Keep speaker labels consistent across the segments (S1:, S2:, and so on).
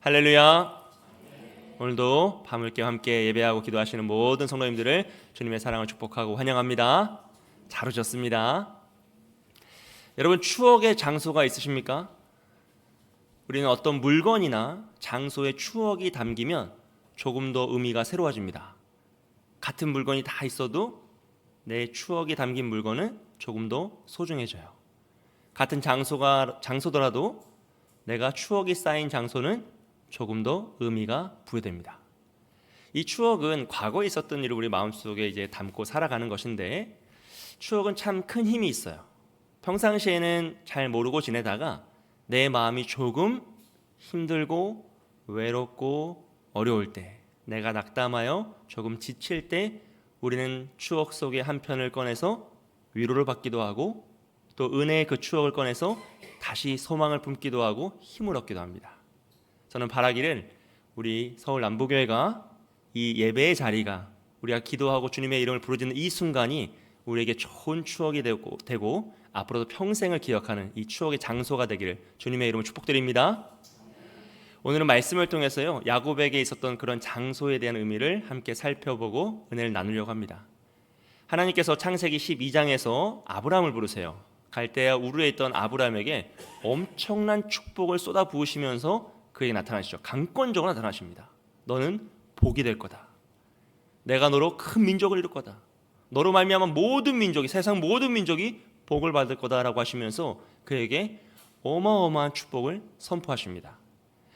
S1: 할렐루야. 오늘도 밤을 깨 함께 예배하고 기도하시는 모든 성도님들을 주님의 사랑을 축복하고 환영합니다. 잘 오셨습니다. 여러분, 추억의 장소가 있으십니까? 우리는 어떤 물건이나 장소에 추억이 담기면 조금 더 의미가 새로워집니다. 같은 물건이 다 있어도 내 추억이 담긴 물건은 조금 더 소중해져요. 같은 장소더라도 내가 추억이 쌓인 장소는 조금 더 의미가 부여됩니다. 이 추억은 과거에 있었던 일을 우리 마음속에 이제 담고 살아가는 것인데, 추억은 참 큰 힘이 있어요. 평상시에는 잘 모르고 지내다가 내 마음이 조금 힘들고 외롭고 어려울 때, 내가 낙담하여 조금 지칠 때 우리는 추억 속의 한 편을 꺼내서 위로를 받기도 하고, 또 은혜의 그 추억을 꺼내서 다시 소망을 품기도 하고 힘을 얻기도 합니다. 저는 바라기를 우리 서울 남부교회가 이 예배의 자리가, 우리가 기도하고 주님의 이름을 부르짖는 이 순간이 우리에게 좋은 추억이 되고 앞으로도 평생을 기억하는 이 추억의 장소가 되기를 주님의 이름으로 축복드립니다. 오늘은 말씀을 통해서요, 야곱에게 있었던 그런 장소에 대한 의미를 함께 살펴보고 은혜를 나누려고 합니다. 하나님께서 창세기 12장에서 아브라함을 부르세요. 갈대아 우르에 있던 아브라함에게 엄청난 축복을 쏟아 부으시면서 그에게 나타나시죠. 강권적으로 나타나십니다. 너는 복이 될 거다. 내가 너로 큰 민족을 이룰 거다. 너로 말미암아 모든 민족이, 세상 모든 민족이 복을 받을 거다라고 하시면서 그에게 어마어마한 축복을 선포하십니다.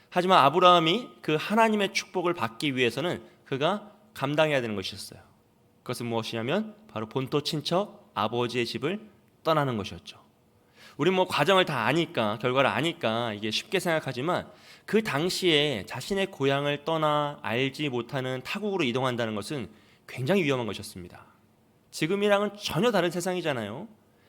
S1: 하지만 아브라함이 그 하나님의 축복을 받기 위해서는 그가 감당해야 되는 것이었어요. 그것은 무엇이냐면 바로 본토 친척 아버지의 집을 떠나는 것이었죠. 우리 과정을 다 아니까, 결과를 아니까 이게 쉽게 생각하지만, 그 당시에 자신의 고향을 떠나 알지 못하는 타국으로 이동한다는 것은 굉장히 위험한 것이었습니다. 지금이랑은 전혀 다른 세상이잖아요.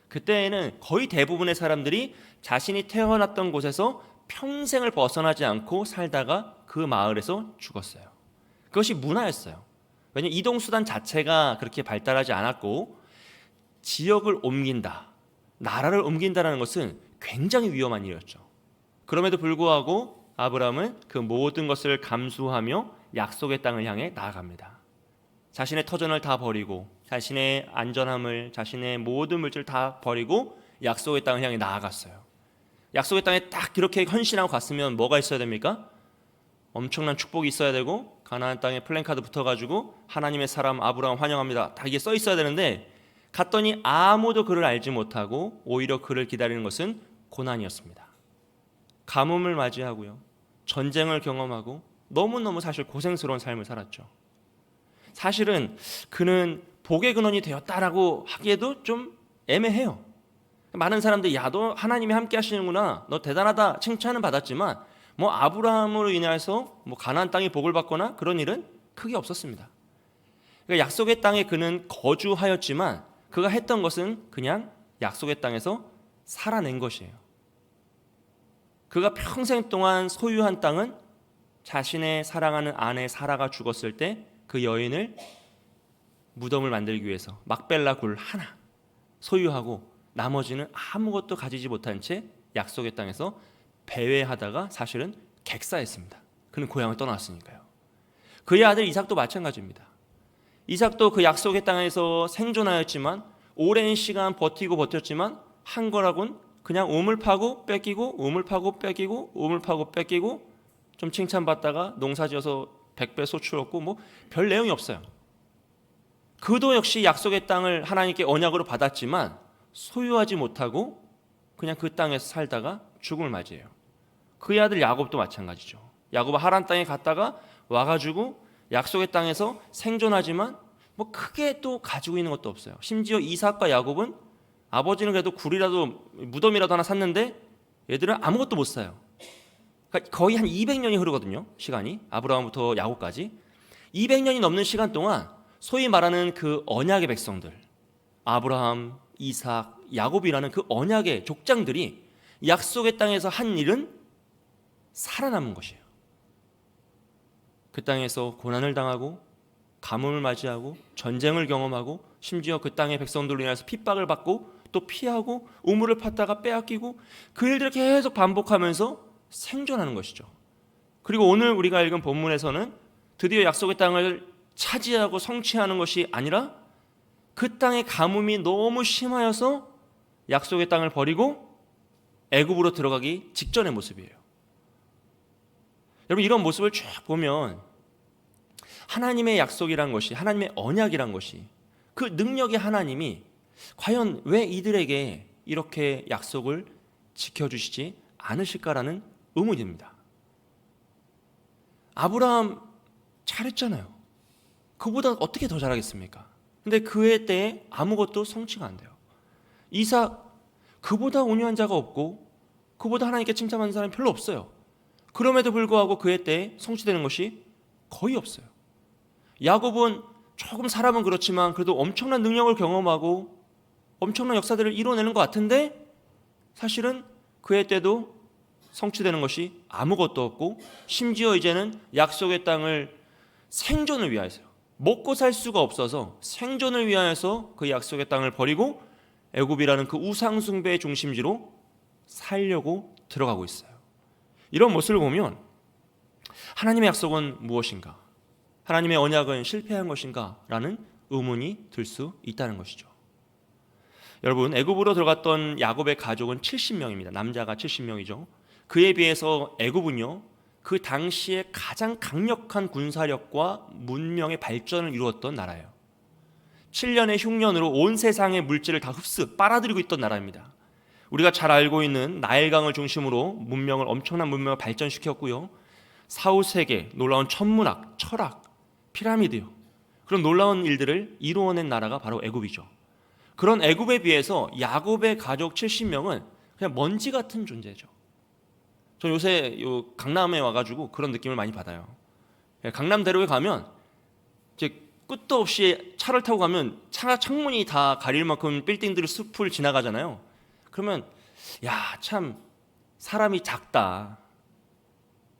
S1: 그때에는 거의 대부분의 사람들이 자신이 태어났던 곳에서 평생을 벗어나지 않고 살다가 그 마을에서 죽었어요. 그것이 문화였어요. 왜냐하면 이동수단 자체가 그렇게 발달하지 않았고, 지역을 옮긴다, 나라를 옮긴다는 것은 굉장히 위험한 일이었죠. 그럼에도 불구하고 아브라함은 그 모든 것을 감수하며 약속의 땅을 향해 나아갑니다. 자신의 터전을 다 버리고, 자신의 안전함을, 자신의 모든 물질을 다 버리고 약속의 땅을 향해 나아갔어요. 약속의 땅에 딱 이렇게 헌신하고 갔으면 뭐가 있어야 됩니까? 엄청난 축복이 있어야 되고, 가나안 땅에 플랜카드 붙어가지고 하나님의 사람 아브라함 환영합니다, 다 이게 써 있어야 되는데, 갔더니 아무도 그를 알지 못하고 오히려 그를 기다리는 것은 고난이었습니다. 가뭄을 맞이하고요, 전쟁을 경험하고 너무너무 사실 고생스러운 삶을 살았죠. 사실은 그는 복의 근원이 되었다라고 하기에도 좀 애매해요. 많은 사람들이 야, 너 하나님이 함께 하시는구나, 너 대단하다 칭찬은 받았지만 아브라함으로 인해서 가나안 땅이 복을 받거나 그런 일은 크게 없었습니다. 그러니까 약속의 땅에 그는 거주하였지만 그가 했던 것은 그냥 약속의 땅에서 살아낸 것이에요. 그가 평생 동안 소유한 땅은 자신의 사랑하는 아내 사라가 죽었을 때 그 여인을 무덤을 만들기 위해서 막벨라 굴 하나 소유하고, 나머지는 아무것도 가지지 못한 채 약속의 땅에서 배회하다가 사실은 객사했습니다. 그는 고향을 떠났으니까요. 그의 아들 이삭도 마찬가지입니다. 이삭도 그 약속의 땅에서 생존하였지만, 오랜 시간 버텼지만 한 거라곤 그냥 우물 파고 뺏기고, 우물 파고 뺏기고, 우물 파고 뺏기고, 좀 칭찬받다가 농사지어서 100배 소출 얻고 별 내용이 없어요. 그도 역시 약속의 땅을 하나님께 언약으로 받았지만 소유하지 못하고 그냥 그 땅에서 살다가 죽음을 맞이해요. 그의 아들 야곱도 마찬가지죠. 야곱은 하란 땅에 갔다가 와가지고 약속의 땅에서 생존하지만 크게 또 가지고 있는 것도 없어요. 심지어 이삭과 야곱은, 아버지는 그래도 굴이라도 무덤이라도 하나 샀는데 얘들은 아무것도 못 사요. 그러니까 거의 한 200년이 흐르거든요, 시간이. 아브라함부터 야곱까지 200년이 넘는 시간 동안 소위 말하는 그 언약의 백성들, 아브라함, 이삭, 야곱이라는 그 언약의 족장들이 약속의 땅에서 한 일은 살아남은 것이에요. 그 땅에서 고난을 당하고 가뭄을 맞이하고 전쟁을 경험하고, 심지어 그 땅의 백성들로 인해서 핍박을 받고 또 피하고 우물을 팠다가 빼앗기고, 그 일들을 계속 반복하면서 생존하는 것이죠. 그리고 오늘 우리가 읽은 본문에서는 드디어 약속의 땅을 차지하고 성취하는 것이 아니라 그 땅의 가뭄이 너무 심하여서 약속의 땅을 버리고 애굽으로 들어가기 직전의 모습이에요. 여러분, 이런 모습을 쭉 보면 하나님의 약속이란 것이, 하나님의 언약이란 것이, 그 능력의 하나님이 과연 왜 이들에게 이렇게 약속을 지켜주시지 않으실까라는 의문입니다. 아브라함 잘했잖아요. 그보다 어떻게 더 잘하겠습니까? 근데 그의 때에 아무것도 성취가 안 돼요. 이삭, 그보다 온유한 자가 없고 그보다 하나님께 칭찬하는 사람이 별로 없어요. 그럼에도 불구하고 그의 때에 성취되는 것이 거의 없어요. 야곱은 조금 사람은 그렇지만 그래도 엄청난 능력을 경험하고 엄청난 역사들을 이뤄내는 것 같은데 사실은 그의 때도 성취되는 것이 아무것도 없고, 심지어 이제는 약속의 땅을 생존을 위하여서요, 먹고 살 수가 없어서 생존을 위하여서 그 약속의 땅을 버리고 애굽이라는 그 우상 숭배의 중심지로 살려고 들어가고 있어요. 이런 모습을 보면 하나님의 약속은 무엇인가? 하나님의 언약은 실패한 것인가? 라는 의문이 들 수 있다는 것이죠. 여러분, 애굽으로 들어갔던 야곱의 가족은 70명입니다. 남자가 70명이죠. 그에 비해서 애굽은요, 그 당시에 가장 강력한 군사력과 문명의 발전을 이루었던 나라예요. 7년의 흉년으로 온 세상의 물질을 다 빨아들이고 있던 나라입니다. 우리가 잘 알고 있는 나일강을 중심으로 엄청난 문명을 발전시켰고요, 사후세계, 놀라운 천문학, 철학, 피라미드요, 그런 놀라운 일들을 이루어낸 나라가 바로 애굽이죠. 그런 애굽에 비해서 야곱의 가족 70명은 그냥 먼지 같은 존재죠. 저 요새 강남에 와가지고 그런 느낌을 많이 받아요. 강남대로에 가면 이제 끝도 없이 차를 타고 가면 창문이 다 가릴 만큼 빌딩들을 숲을 지나가잖아요. 그러면 참 사람이 작다.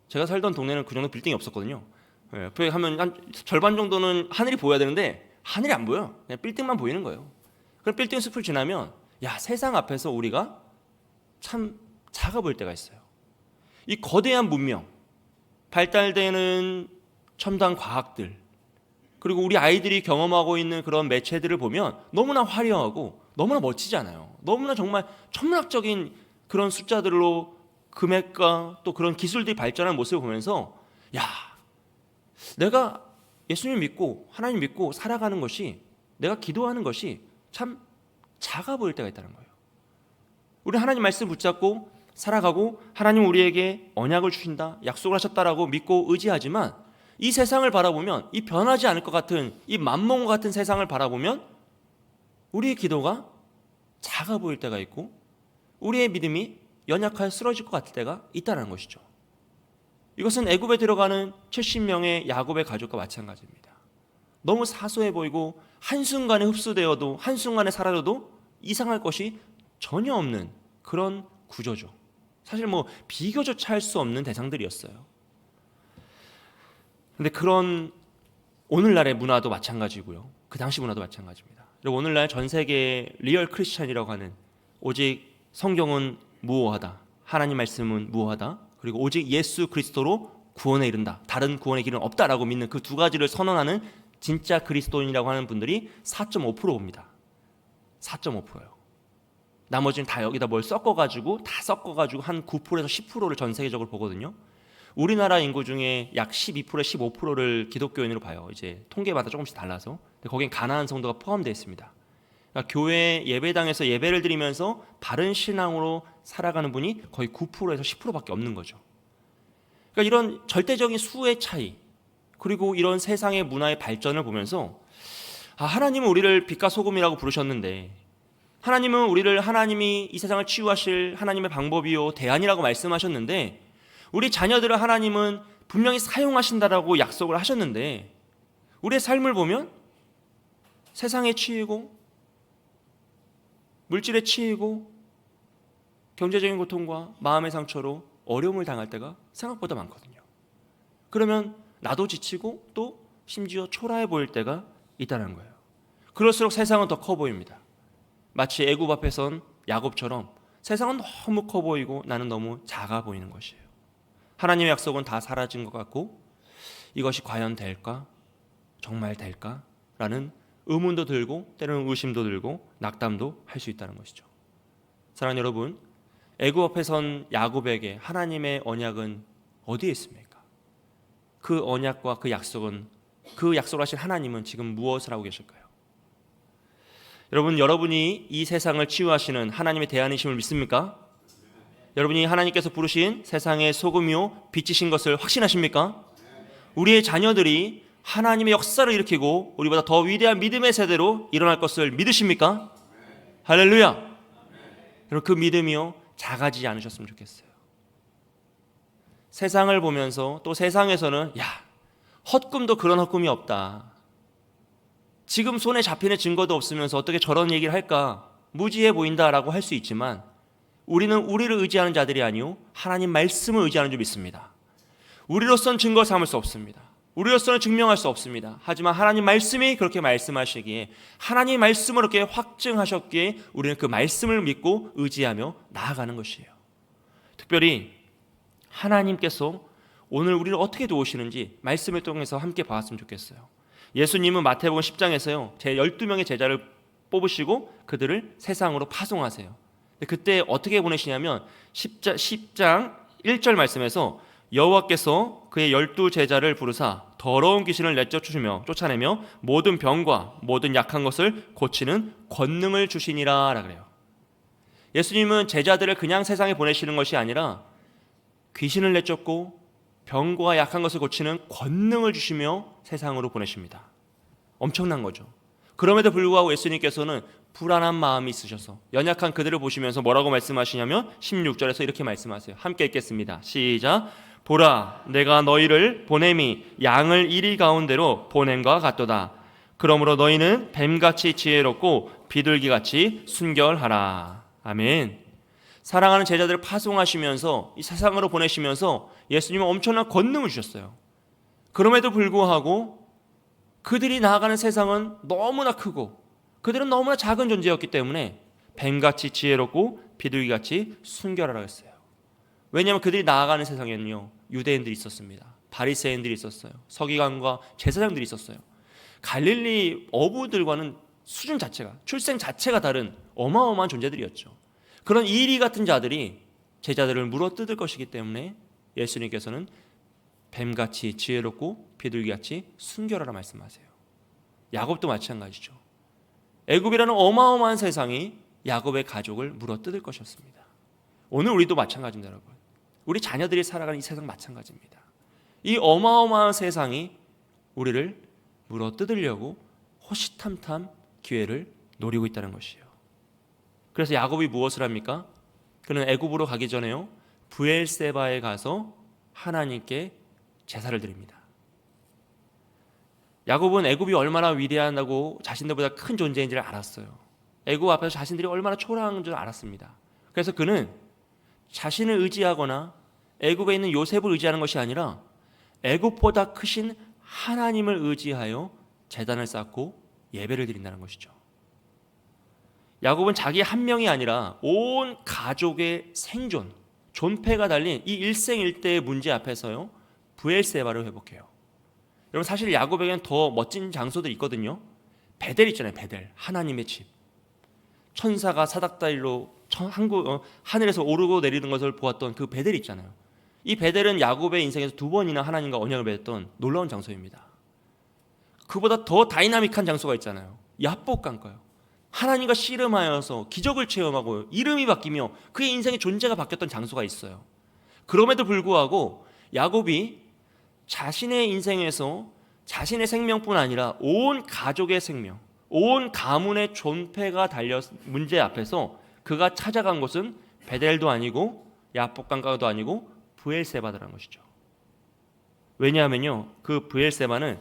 S1: 제가 살던 동네는 그 정도 빌딩이 없었거든요. 옆에 하면 한 절반 정도는 하늘이 보여야 되는데 하늘이 안 보여요. 그냥 빌딩만 보이는 거예요. 그럼 빌딩 숲을 지나면 세상 앞에서 우리가 참 작아 보일 때가 있어요. 이 거대한 문명, 발달되는 첨단 과학들, 그리고 우리 아이들이 경험하고 있는 그런 매체들을 보면 너무나 화려하고 너무나 멋지지 않아요. 너무나 정말 천문학적인 그런 숫자들로 금액과 또 그런 기술들이 발전한 모습을 보면서 내가 예수님 믿고 하나님 믿고 살아가는 것이, 내가 기도하는 것이 참 작아 보일 때가 있다는 거예요. 우리 하나님 말씀 붙잡고 살아가고 하나님 우리에게 언약을 주신다, 약속을 하셨다라고 믿고 의지하지만 이 세상을 바라보면, 이 변하지 않을 것 같은 이 맘먹은 것 같은 세상을 바라보면 우리의 기도가 작아 보일 때가 있고 우리의 믿음이 연약하여 쓰러질 것 같을 때가 있다는 것이죠. 이것은 애굽에 들어가는 70명의 야곱의 가족과 마찬가지입니다. 너무 사소해 보이고 한순간에 흡수되어도 한순간에 사라져도 이상할 것이 전혀 없는 그런 구조죠. 사실 비교조차 할 수 없는 대상들이었어요. 근데 그런 오늘날의 문화도 마찬가지고요, 그 당시 문화도 마찬가지입니다. 그리고 오늘날 전 세계의 리얼 크리스찬이라고 하는, 오직 성경은 무오하다, 하나님 말씀은 무오하다, 그리고 오직 예수 그리스도로 구원에 이른다, 다른 구원의 길은 없다라고 믿는 그 두 가지를 선언하는 진짜 그리스도인이라고 하는 분들이 4.5%입니다. 4.5%예요. 나머지는 다 여기다 뭘 섞어가지고 한 9%에서 10%를 전 세계적으로 보거든요. 우리나라 인구 중에 약 12%, 15%를 기독교인으로 봐요. 이제 통계마다 조금씩 달라서. 근데 거긴 가나안 성도가 포함되어 있습니다. 그러니까 교회 예배당에서 예배를 드리면서 바른 신앙으로 살아가는 분이 거의 9%에서 10%밖에 없는 거죠. 그러니까 이런 절대적인 수의 차이, 그리고 이런 세상의 문화의 발전을 보면서 하나님은 우리를 빛과 소금이라고 부르셨는데, 하나님은 우리를, 하나님이 이 세상을 치유하실 하나님의 방법이요 대안이라고 말씀하셨는데, 우리 자녀들을 하나님은 분명히 사용하신다라고 약속을 하셨는데, 우리의 삶을 보면 세상에 치이고 물질에 치이고 경제적인 고통과 마음의 상처로 어려움을 당할 때가 생각보다 많거든요. 그러면 나도 지치고 또 심지어 초라해 보일 때가 있다는 거예요. 그럴수록 세상은 더 커 보입니다. 마치 애굽 앞에선 야곱처럼 세상은 너무 커 보이고 나는 너무 작아 보이는 것이에요. 하나님의 약속은 다 사라진 것 같고 이것이 과연 될까? 정말 될까? 라는 의문도 들고 때로는 의심도 들고 낙담도 할 수 있다는 것이죠. 사랑하는 여러분, 애굽 앞에 선 야곱에게 하나님의 언약은 어디에 있습니까? 그 언약과 그 약속은, 그 약속을 하신 하나님은 지금 무엇을 하고 계실까요? 여러분, 여러분이 이 세상을 치유하시는 하나님의 대안이심을 믿습니까? 여러분이 하나님께서 부르신 세상의 소금이요 빛이신 것을 확신하십니까? 우리의 자녀들이 하나님의 역사를 일으키고 우리보다 더 위대한 믿음의 세대로 일어날 것을 믿으십니까? 할렐루야! 여러분, 그 믿음이요 작아지지 않으셨으면 좋겠어요. 세상을 보면서 또 세상에서는 야, 헛꿈도 그런 헛꿈이 없다. 지금 손에 잡히는 증거도 없으면서 어떻게 저런 얘기를 할까? 무지해 보인다라고 할 수 있지만 우리는 우리를 의지하는 자들이 아니요 하나님 말씀을 의지하는 줄 믿습니다. 우리로서는 증거 삼을 수 없습니다. 우리로서는 증명할 수 없습니다. 하지만 하나님 말씀이 그렇게 말씀하시기에, 하나님 말씀을 그렇게 확증하셨기에 우리는 그 말씀을 믿고 의지하며 나아가는 것이에요. 특별히 하나님께서 오늘 우리를 어떻게 도우시는지 말씀을 통해서 함께 봤으면 좋겠어요. 예수님은 마태복음 10장에서요 제 12명의 제자를 뽑으시고 그들을 세상으로 파송하세요. 그때 어떻게 보내시냐면 10장 1절 말씀에서 여호와께서 그의 12제자를 부르사 더러운 귀신을 쫓아내며 모든 병과 모든 약한 것을 고치는 권능을 주시니라 라 그래요. 예수님은 제자들을 그냥 세상에 보내시는 것이 아니라 귀신을 내쫓고 병과 약한 것을 고치는 권능을 주시며 세상으로 보내십니다. 엄청난 거죠. 그럼에도 불구하고 예수님께서는 불안한 마음이 있으셔서 연약한 그들을 보시면서 뭐라고 말씀하시냐면 16절에서 이렇게 말씀하세요. 함께 읽겠습니다. 시작. 보라, 내가 너희를 보냄이 양을 이리 가운데로 보냄과 같도다. 그러므로 너희는 뱀같이 지혜롭고 비둘기같이 순결하라. 아멘. 사랑하는 제자들을 파송하시면서 이 세상으로 보내시면서 예수님은 엄청난 권능을 주셨어요. 그럼에도 불구하고 그들이 나아가는 세상은 너무나 크고 그들은 너무나 작은 존재였기 때문에 뱀같이 지혜롭고 비둘기같이 순결하라고 했어요. 왜냐하면 그들이 나아가는 세상에는요 유대인들이 있었습니다. 바리새인들이 있었어요. 서기관과 제사장들이 있었어요. 갈릴리 어부들과는 수준 자체가, 출생 자체가 다른 어마어마한 존재들이었죠. 그런 이리 같은 자들이 제자들을 물어뜯을 것이기 때문에 예수님께서는 뱀같이 지혜롭고 비둘기같이 순결하라 말씀하세요. 야곱도 마찬가지죠. 애굽이라는 어마어마한 세상이 야곱의 가족을 물어뜯을 것이었습니다. 오늘 우리도 마찬가지입니다, 여러분. 우리 자녀들이 살아가는 이 세상 마찬가지입니다. 이 어마어마한 세상이 우리를 물어뜯으려고 호시탐탐 기회를 노리고 있다는 것이에요. 그래서 야곱이 무엇을 합니까? 그는 애굽으로 가기 전에요 브엘세바에 가서 하나님께 제사를 드립니다. 야곱은 애굽이 얼마나 위대하다고 자신들보다 큰 존재인지를 알았어요. 애굽 앞에서 자신들이 얼마나 초라한 줄 알았습니다. 그래서 그는 자신을 의지하거나 애굽에 있는 요셉을 의지하는 것이 아니라 애굽보다 크신 하나님을 의지하여 제단을 쌓고 예배를 드린다는 것이죠. 야곱은 자기 한 명이 아니라 온 가족의 생존, 존폐가 달린 이 일생일대의 문제 앞에서요 브엘세바를 회복해요. 여러분, 사실 야곱에게는 더 멋진 장소들이 있거든요. 베델 있잖아요. 베델, 하나님의 집. 천사가 사닥다리로 하늘에서 오르고 내리는 것을 보았던 그 베델이 있잖아요. 이 베델은 야곱의 인생에서 2번이나 하나님과 언약을 맺었던 놀라운 장소입니다. 그보다 더 다이나믹한 장소가 있잖아요. 야복강가요. 하나님과 씨름하여서 기적을 체험하고 이름이 바뀌며 그의 인생의 존재가 바뀌었던 장소가 있어요. 그럼에도 불구하고 야곱이 자신의 인생에서 자신의 생명뿐 아니라 온 가족의 생명, 온 가문의 존폐가 달려 문제 앞에서 그가 찾아간 곳은 베델도 아니고 야복강가도 아니고 브엘세바라는 것이죠. 왜냐하면요, 그 브엘세바는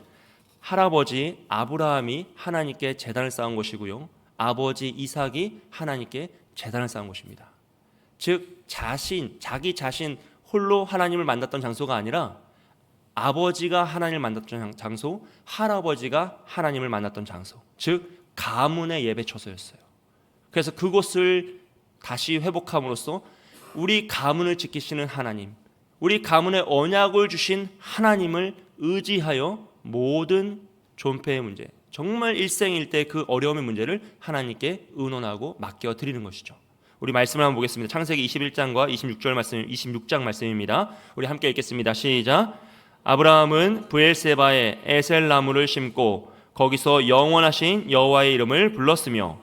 S1: 할아버지 아브라함이 하나님께 제단을 쌓은 곳이고요, 아버지 이삭이 하나님께 제단을 쌓은 곳입니다. 즉 자기 자신 홀로 하나님을 만났던 장소가 아니라 아버지가 하나님을 만났던 장소, 할아버지가 하나님을 만났던 장소, 즉 가문의 예배처소였어요. 그래서 그곳을 다시 회복함으로써 우리 가문을 지키시는 하나님, 우리 가문에 언약을 주신 하나님을 의지하여 모든 존폐의 문제, 정말 일생일대 그 어려움의 문제를 하나님께 의논하고 맡겨 드리는 것이죠. 우리 말씀을 한번 보겠습니다. 창세기 21장과 26장 말씀입니다. 우리 함께 읽겠습니다. 시작. 아브라함은 브엘세바에 에셀 나무를 심고 거기서 영원하신 여호와의 이름을 불렀으며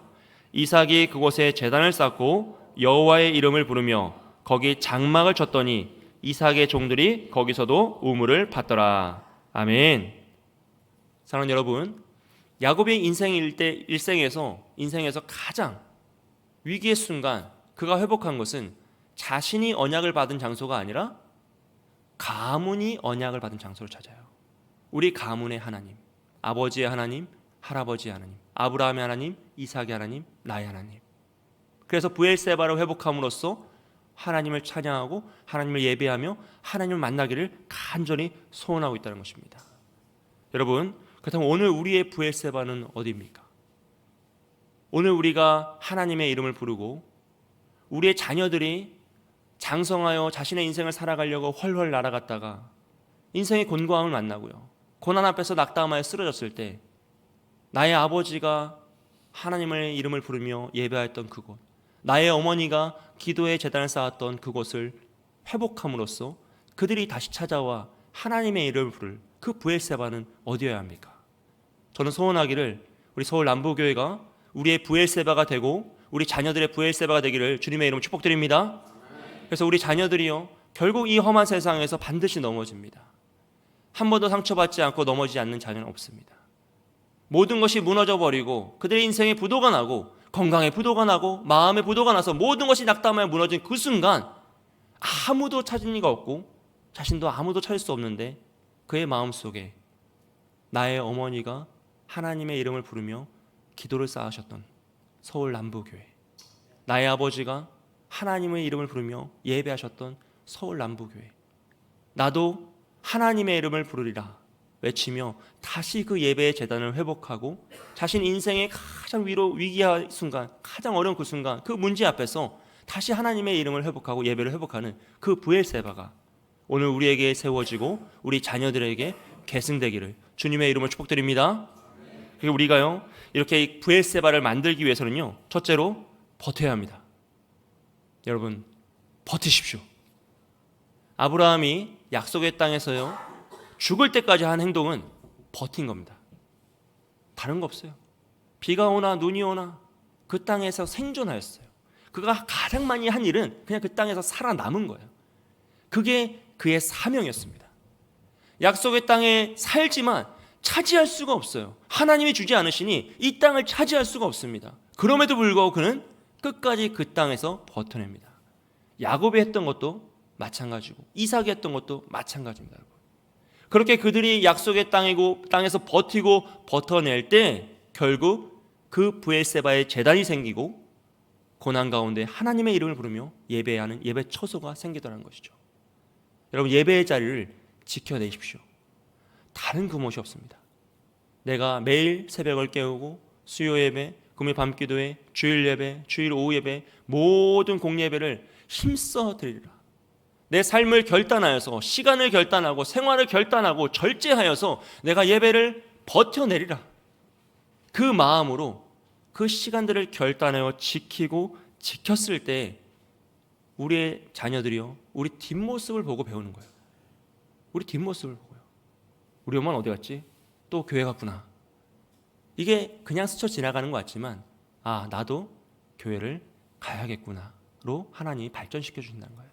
S1: 이삭이 그곳에 제단을 쌓고 여호와의 이름을 부르며 거기 장막을 쳤더니 이삭의 종들이 거기서도 우물을 팠더라. 아멘. 사랑하는 여러분, 야곱의 인생에서 가장 위기의 순간 그가 회복한 것은 자신이 언약을 받은 장소가 아니라 가문이 언약을 받은 장소를 찾아요. 우리 가문의 하나님, 아버지의 하나님, 할아버지의 하나님, 아브라함의 하나님, 이삭의 하나님, 나의 하나님. 그래서 브엘세바를 회복함으로써 하나님을 찬양하고 하나님을 예배하며 하나님을 만나기를 간절히 소원하고 있다는 것입니다. 여러분, 그렇다면 오늘 우리의 브엘세바는 어디입니까? 오늘 우리가 하나님의 이름을 부르고 우리의 자녀들이 장성하여 자신의 인생을 살아가려고 훨훨 날아갔다가 인생의 곤고함을 만나고요, 고난 앞에서 낙담하여 쓰러졌을 때 나의 아버지가 하나님의 이름을 부르며 예배했던 그곳, 나의 어머니가 기도의 제단을 쌓았던 그곳을 회복함으로써 그들이 다시 찾아와 하나님의 이름을 부를 그 브엘세바는 어디여야 합니까? 저는 소원하기를 우리 서울 남부교회가 우리의 브엘세바가 되고 우리 자녀들의 브엘세바가 되기를 주님의 이름으로 축복드립니다. 그래서 우리 자녀들이요, 결국 이 험한 세상에서 반드시 넘어집니다. 한 번도 상처받지 않고 넘어지지 않는 자녀는 없습니다. 모든 것이 무너져 버리고 그들의 인생에 부도가 나고 건강에 부도가 나고 마음에 부도가 나서 모든 것이 낙담하여 무너진 그 순간 아무도 찾은 이가 없고 자신도 아무도 찾을 수 없는데 그의 마음속에 나의 어머니가 하나님의 이름을 부르며 기도를 쌓으셨던 서울 남부교회, 나의 아버지가 하나님의 이름을 부르며 예배하셨던 서울 남부교회, 나도 하나님의 이름을 부르리라 외치며 다시 그 예배의 제단을 회복하고 자신 인생의 가장 위기의 순간, 가장 어려운 그 순간, 그 문제 앞에서 다시 하나님의 이름을 회복하고 예배를 회복하는 그 브엘세바가 오늘 우리에게 세워지고 우리 자녀들에게 계승되기를 주님의 이름으로 축복드립니다. 그리고 우리가요, 이렇게 브엘세바를 만들기 위해서는요, 첫째로 버텨야 합니다. 여러분, 버티십시오. 아브라함이 약속의 땅에서요, 죽을 때까지 한 행동은 버틴 겁니다. 다른 거 없어요. 비가 오나 눈이 오나 그 땅에서 생존하였어요. 그가 가장 많이 한 일은 그냥 그 땅에서 살아남은 거예요. 그게 그의 사명이었습니다. 약속의 땅에 살지만 차지할 수가 없어요. 하나님이 주지 않으시니 이 땅을 차지할 수가 없습니다. 그럼에도 불구하고 그는 끝까지 그 땅에서 버텨냅니다. 야곱이 했던 것도 마찬가지고 이삭이 했던 것도 마찬가지입니다. 그렇게 그들이 약속의 땅에서 버티고 버텨낼 때 결국 그 브엘세바의 제단이 생기고 고난 가운데 하나님의 이름을 부르며 예배하는 예배 처소가 생기더라는 것이죠. 여러분, 예배의 자리를 지켜내십시오. 다른 그것이 없습니다. 내가 매일 새벽을 깨우고 수요 예배, 금요 밤 기도회, 주일 예배, 주일 오후 예배, 모든 공예배를 힘써 드리라. 내 삶을 결단하여서 시간을 결단하고 생활을 결단하고 절제하여서 내가 예배를 버텨내리라. 그 마음으로 그 시간들을 결단하여 지키고 지켰을 때 우리의 자녀들이요, 우리 뒷모습을 보고 배우는 거예요. 우리 뒷모습을 보고요. 우리 엄마는 어디 갔지? 또 교회 갔구나. 이게 그냥 스쳐 지나가는 것 같지만 나도 교회를 가야겠구나로 하나님이 발전시켜 주신다는 거예요.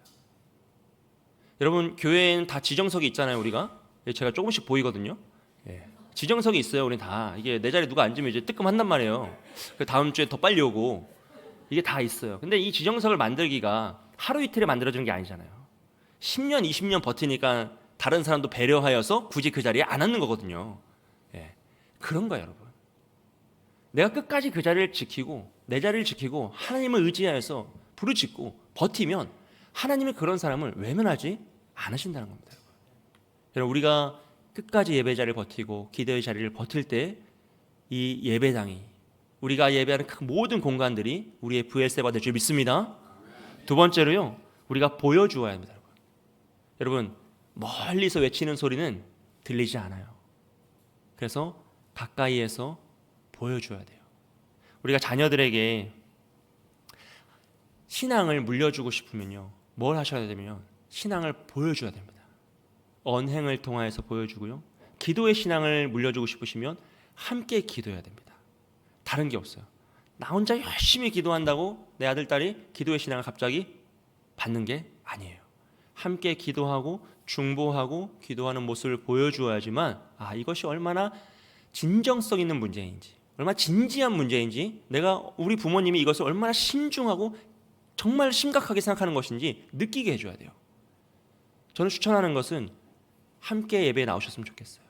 S1: 여러분, 교회에는 다 지정석이 있잖아요. 우리가 제가 조금씩 보이거든요. 지정석이 있어요. 우리 다 이게 내 자리에 누가 앉으면 이제 뜨끔한단 말이에요. 그 다음 주에 더 빨리 오고 이게 다 있어요. 근데 이 지정석을 만들기가 하루 이틀에 만들어지는 게 아니잖아요. 10년, 20년 버티니까 다른 사람도 배려하여서 굳이 그 자리에 안 앉는 거거든요. 그런 거예요, 여러분. 내가 끝까지 그 자리를 지키고 내 자리를 지키고 하나님을 의지하여서 부르짖고 버티면 하나님이 그런 사람을 외면하지 않으신다는 겁니다. 여러분, 우리가 끝까지 예배 자리를 버티고 기도의 자리를 버틸 때 이 예배당이, 우리가 예배하는 그 모든 공간들이 우리의 브엘세바 될 줄 믿습니다. 두 번째로요, 우리가 보여주어야 합니다. 여러분, 멀리서 외치는 소리는 들리지 않아요. 그래서 가까이에서 보여줘야 돼요. 우리가 자녀들에게 신앙을 물려주고 싶으면요, 뭘 하셔야 되면 신앙을 보여줘야 됩니다. 언행을 통하여서 보여주고요, 기도의 신앙을 물려주고 싶으시면 함께 기도해야 됩니다. 다른 게 없어요. 나 혼자 열심히 기도한다고 내 아들, 딸이 기도의 신앙을 갑자기 받는 게 아니에요. 함께 기도하고 중보하고 기도하는 모습을 보여주어야지만 이것이 얼마나 진정성 있는 문제인지, 얼마나 진지한 문제인지, 우리 부모님이 이것을 얼마나 신중하고 정말 심각하게 생각하는 것인지 느끼게 해줘야 돼요. 저는 추천하는 것은 함께 예배에 나오셨으면 좋겠어요.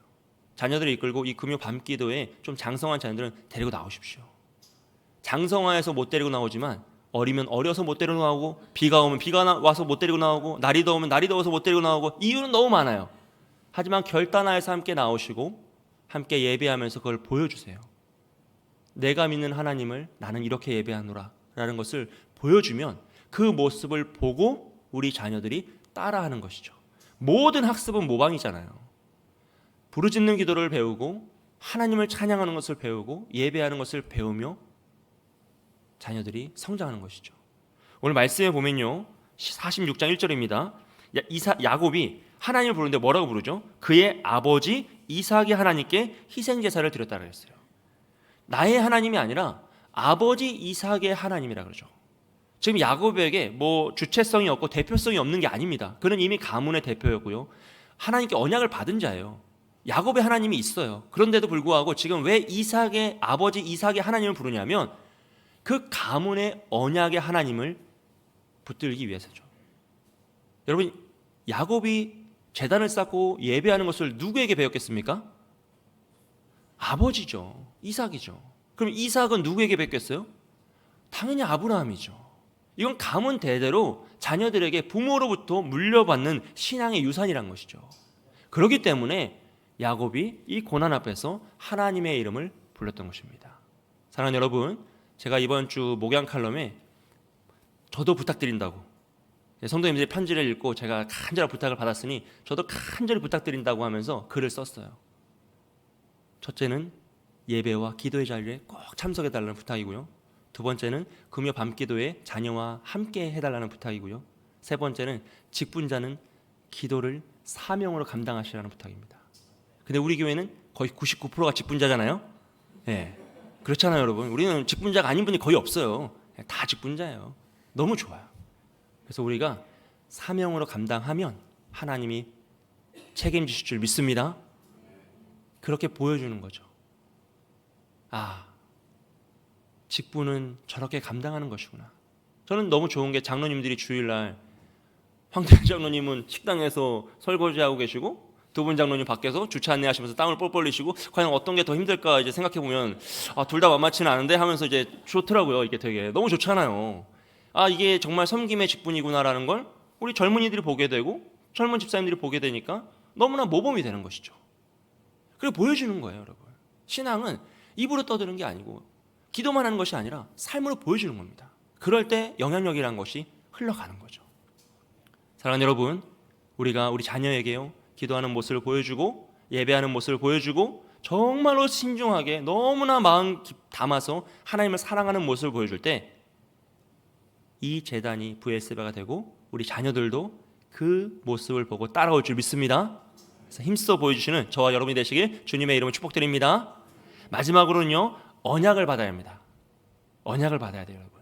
S1: 자녀들을 이끌고 이 금요 밤기도에 좀 장성한 자녀들은 데리고 나오십시오. 장성화해서 못 데리고 나오지만 어리면 어려서 못 데리고 나오고, 비가 오면 비가 와서 못 데리고 나오고, 날이 더우면 날이 더워서 못 데리고 나오고, 이유는 너무 많아요. 하지만 결단하여서 함께 나오시고 함께 예배하면서 그걸 보여주세요. 내가 믿는 하나님을 나는 이렇게 예배하노라 라는 것을 보여주면 그 모습을 보고 우리 자녀들이 따라하는 것이죠. 모든 학습은 모방이잖아요. 부르짖는 기도를 배우고 하나님을 찬양하는 것을 배우고 예배하는 것을 배우며 자녀들이 성장하는 것이죠. 오늘 말씀에 보면요, 46장 1절입니다. 야곱이 하나님을 부르는데 뭐라고 부르죠? 그의 아버지 이삭의 하나님께 희생제사를 드렸다고 했어요. 나의 하나님이 아니라 아버지 이삭의 하나님이라 그러죠. 지금 야곱에게 주체성이 없고 대표성이 없는 게 아닙니다. 그는 이미 가문의 대표였고요, 하나님께 언약을 받은 자예요. 야곱의 하나님이 있어요. 그런데도 불구하고 지금 왜 아버지 이삭의 하나님을 부르냐면 그 가문의 언약의 하나님을 붙들기 위해서죠. 여러분, 야곱이 제단을 쌓고 예배하는 것을 누구에게 배웠겠습니까? 아버지죠. 이삭이죠. 그럼 이삭은 누구에게 배웠겠어요? 당연히 아브라함이죠. 이건 가문 대대로 자녀들에게 부모로부터 물려받는 신앙의 유산이란 것이죠. 그렇기 때문에 야곱이 이 고난 앞에서 하나님의 이름을 불렀던 것입니다. 사랑하는 여러분, 제가 이번 주 목양 칼럼에 저도 부탁드린다고, 성도님들의 편지를 읽고 제가 간절한 부탁을 받았으니 저도 간절히 부탁드린다고 하면서 글을 썼어요. 첫째는 예배와 기도의 자리에 꼭 참석해달라는 부탁이고요, 두 번째는 금요 밤기도에 자녀와 함께 해달라는 부탁이고요, 세 번째는 직분자는 기도를 사명으로 감당하시라는 부탁입니다. 근데 우리 교회는 거의 99%가 직분자잖아요. 네, 그렇잖아요 여러분. 우리는 직분자가 아닌 분이 거의 없어요. 다 직분자예요. 너무 좋아요. 그래서 우리가 사명으로 감당하면 하나님이 책임지실 줄 믿습니다. 그렇게 보여주는 거죠. 직분은 저렇게 감당하는 것이구나. 저는 너무 좋은 게 장로님들이 주일날, 황대현 장로님은 식당에서 설거지하고 계시고 두 분 장로님 밖에서 주차 안내하시면서 땀을 뻘뻘 흘리시고, 과연 어떤 게 더 힘들까 이제 생각해 보면 둘 다 만만치는 않은데 하면서 이제 좋더라고요. 이게 되게 너무 좋잖아요. 이게 정말 섬김의 직분이구나라는 걸 우리 젊은이들이 보게 되고 젊은 집사님들이 보게 되니까 너무나 모범이 되는 것이죠. 그리고 보여주는 거예요, 여러분. 신앙은 입으로 떠드는 게 아니고 기도만 하는 것이 아니라 삶으로 보여주는 겁니다. 그럴 때 영향력이라는 것이 흘러가는 거죠. 사랑하는 여러분, 우리가 우리 자녀에게요, 기도하는 모습을 보여주고 예배하는 모습을 보여주고 정말로 신중하게 너무나 마음 담아서 하나님을 사랑하는 모습을 보여줄 때 이 제단이 VSB가 되고 우리 자녀들도 그 모습을 보고 따라올 줄 믿습니다. 그래서 힘써 보여주시는 저와 여러분이 되시길 주님의 이름으로 축복드립니다. 마지막으로는요, 언약을 받아야 합니다. 언약을 받아야 돼요, 여러분.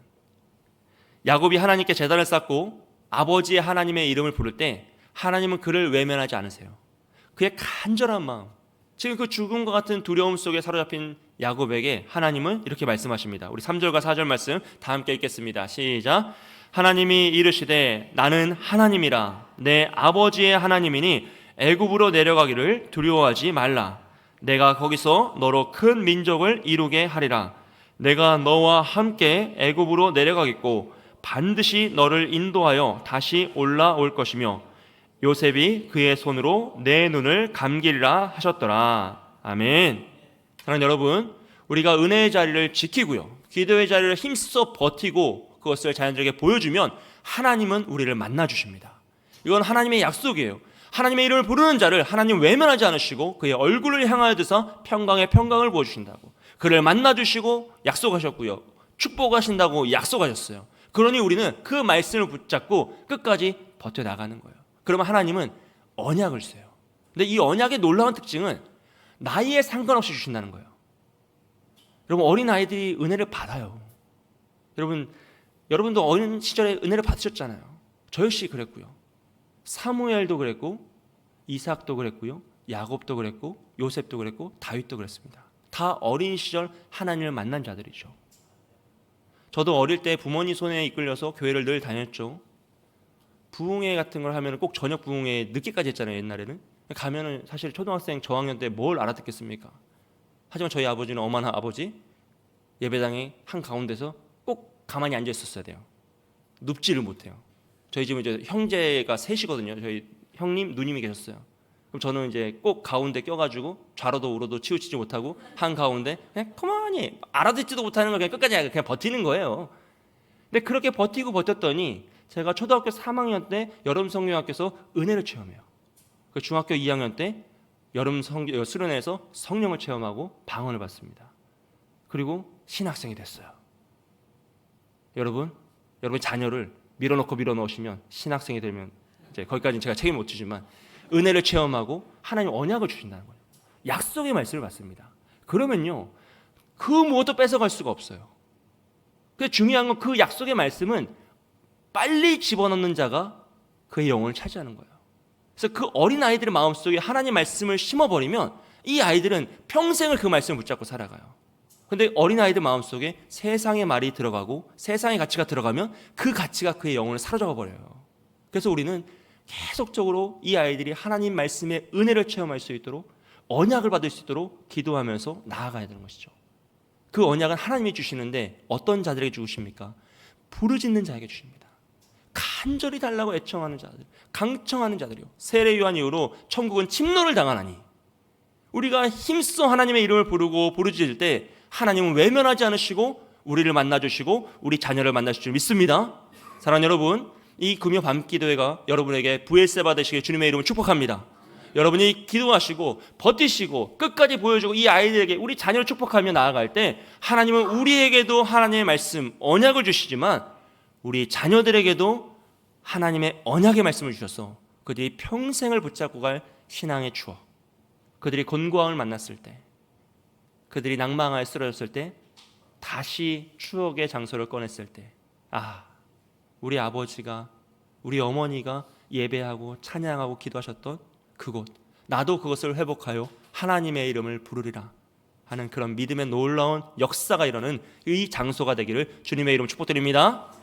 S1: 야곱이 하나님께 제단을 쌓고 아버지의 하나님의 이름을 부를 때 하나님은 그를 외면하지 않으세요. 그의 간절한 마음, 지금 그 죽음과 같은 두려움 속에 사로잡힌 야곱에게 하나님은 이렇게 말씀하십니다. 우리 3절과 4절 말씀 다 함께 읽겠습니다. 시작. 하나님이 이르시되 나는 하나님이라 내 아버지의 하나님이니 애굽으로 내려가기를 두려워하지 말라. 내가 거기서 너로 큰 민족을 이루게 하리라. 내가 너와 함께 애굽으로 내려가겠고 반드시 너를 인도하여 다시 올라올 것이며 요셉이 그의 손으로 내 눈을 감기리라 하셨더라. 아멘. 사랑하는 여러분, 우리가 은혜의 자리를 지키고요, 기도의 자리를 힘써 버티고 그것을 자녀들에게 보여주면 하나님은 우리를 만나주십니다. 이건 하나님의 약속이에요. 하나님의 이름을 부르는 자를 하나님 외면하지 않으시고 그의 얼굴을 향하여 드사 평강의 평강을 부어주신다고, 그를 만나주시고 약속하셨고요, 축복하신다고 약속하셨어요. 그러니 우리는 그 말씀을 붙잡고 끝까지 버텨나가는 거예요. 그러면 하나님은 언약을 써요. 근데 이 언약의 놀라운 특징은 나이에 상관없이 주신다는 거예요. 여러분, 어린아이들이 은혜를 받아요. 여러분도 어린 시절에 은혜를 받으셨잖아요. 저 역시 그랬고요. 사무엘도 그랬고, 이삭도 그랬고요, 야곱도 그랬고, 요셉도 그랬고, 다윗도 그랬습니다. 다 어린 시절 하나님을 만난 자들이죠. 저도 어릴 때 부모님 손에 이끌려서 교회를 늘 다녔죠. 부흥회 같은 걸 하면 꼭 저녁 부흥회 늦게까지 했잖아요. 옛날에는 가면은 사실 초등학생 저학년 때 뭘 알아듣겠습니까? 하지만 저희 아버지는 어머나 아버지 예배당의 한 가운데서 꼭 가만히 앉아 있었어야 돼요. 눕지를 못해요. 저희 집은 이제 형제가 셋이거든요. 저희 형님, 누님이 계셨어요. 그럼 저는 이제 꼭 가운데 껴가지고 좌로도 우로도 치우치지 못하고 한 가운데 그냥 가만히 알아듣지도 못하는 걸 그냥 끝까지 그냥 버티는 거예요. 근데 그렇게 버티고 버텼더니 제가 초등학교 3학년 때 여름 성경학교에서 은혜를 체험해요. 그 중학교 2학년 때 여름 수련회에서 성령을 체험하고 방언을 받습니다. 그리고 신학생이 됐어요. 여러분 자녀를 밀어넣고 밀어넣으시면 신학생이 되면 이제 거기까지는 제가 책임 못 지지만 은혜를 체험하고 하나님 언약을 주신다는 거예요. 약속의 말씀을 받습니다. 그러면요, 그 무엇도 뺏어갈 수가 없어요. 근데 중요한 건 그 약속의 말씀은 빨리 집어넣는 자가 그의 영혼을 차지하는 거예요. 그래서 그 어린 아이들의 마음속에 하나님 말씀을 심어버리면 이 아이들은 평생을 그 말씀을 붙잡고 살아가요. 근데 어린 아이들 마음속에 세상의 말이 들어가고 세상의 가치가 들어가면 그 가치가 그의 영혼을 사로잡아 버려요. 그래서 우리는 계속적으로 이 아이들이 하나님 말씀의 은혜를 체험할 수 있도록, 언약을 받을 수 있도록 기도하면서 나아가야 되는 것이죠. 그 언약은 하나님이 주시는데 어떤 자들에게 주십니까? 부르짖는 자에게 주십니다. 간절히 달라고 애청하는 자들, 강청하는 자들이요. 세례 요한 이후로 천국은 침노를 당하나니, 우리가 힘써 하나님의 이름을 부르고 부르짖을 때 하나님은 외면하지 않으시고 우리를 만나주시고 우리 자녀를 만나실 줄 믿습니다. 사랑하는 여러분, 이 금요 밤기도회가 여러분에게 부엘세바 되시길 주님의 이름으로 축복합니다. 여러분이 기도하시고 버티시고 끝까지 보여주고 이 아이들에게, 우리 자녀를 축복하며 나아갈 때 하나님은 우리에게도 하나님의 말씀, 언약을 주시지만 우리 자녀들에게도 하나님의 언약의 말씀을 주셔서 그들이 평생을 붙잡고 갈 신앙의 추억, 그들이 곤고함을 만났을 때, 그들이 낭망하여 쓰러졌을 때, 다시 추억의 장소를 꺼냈을 때, 우리 아버지가, 우리 어머니가 예배하고 찬양하고 기도하셨던 그곳, 나도 그것을 회복하여 하나님의 이름을 부르리라 하는 그런 믿음의 놀라운 역사가 일어나는 이 장소가 되기를 주님의 이름으로 축복드립니다.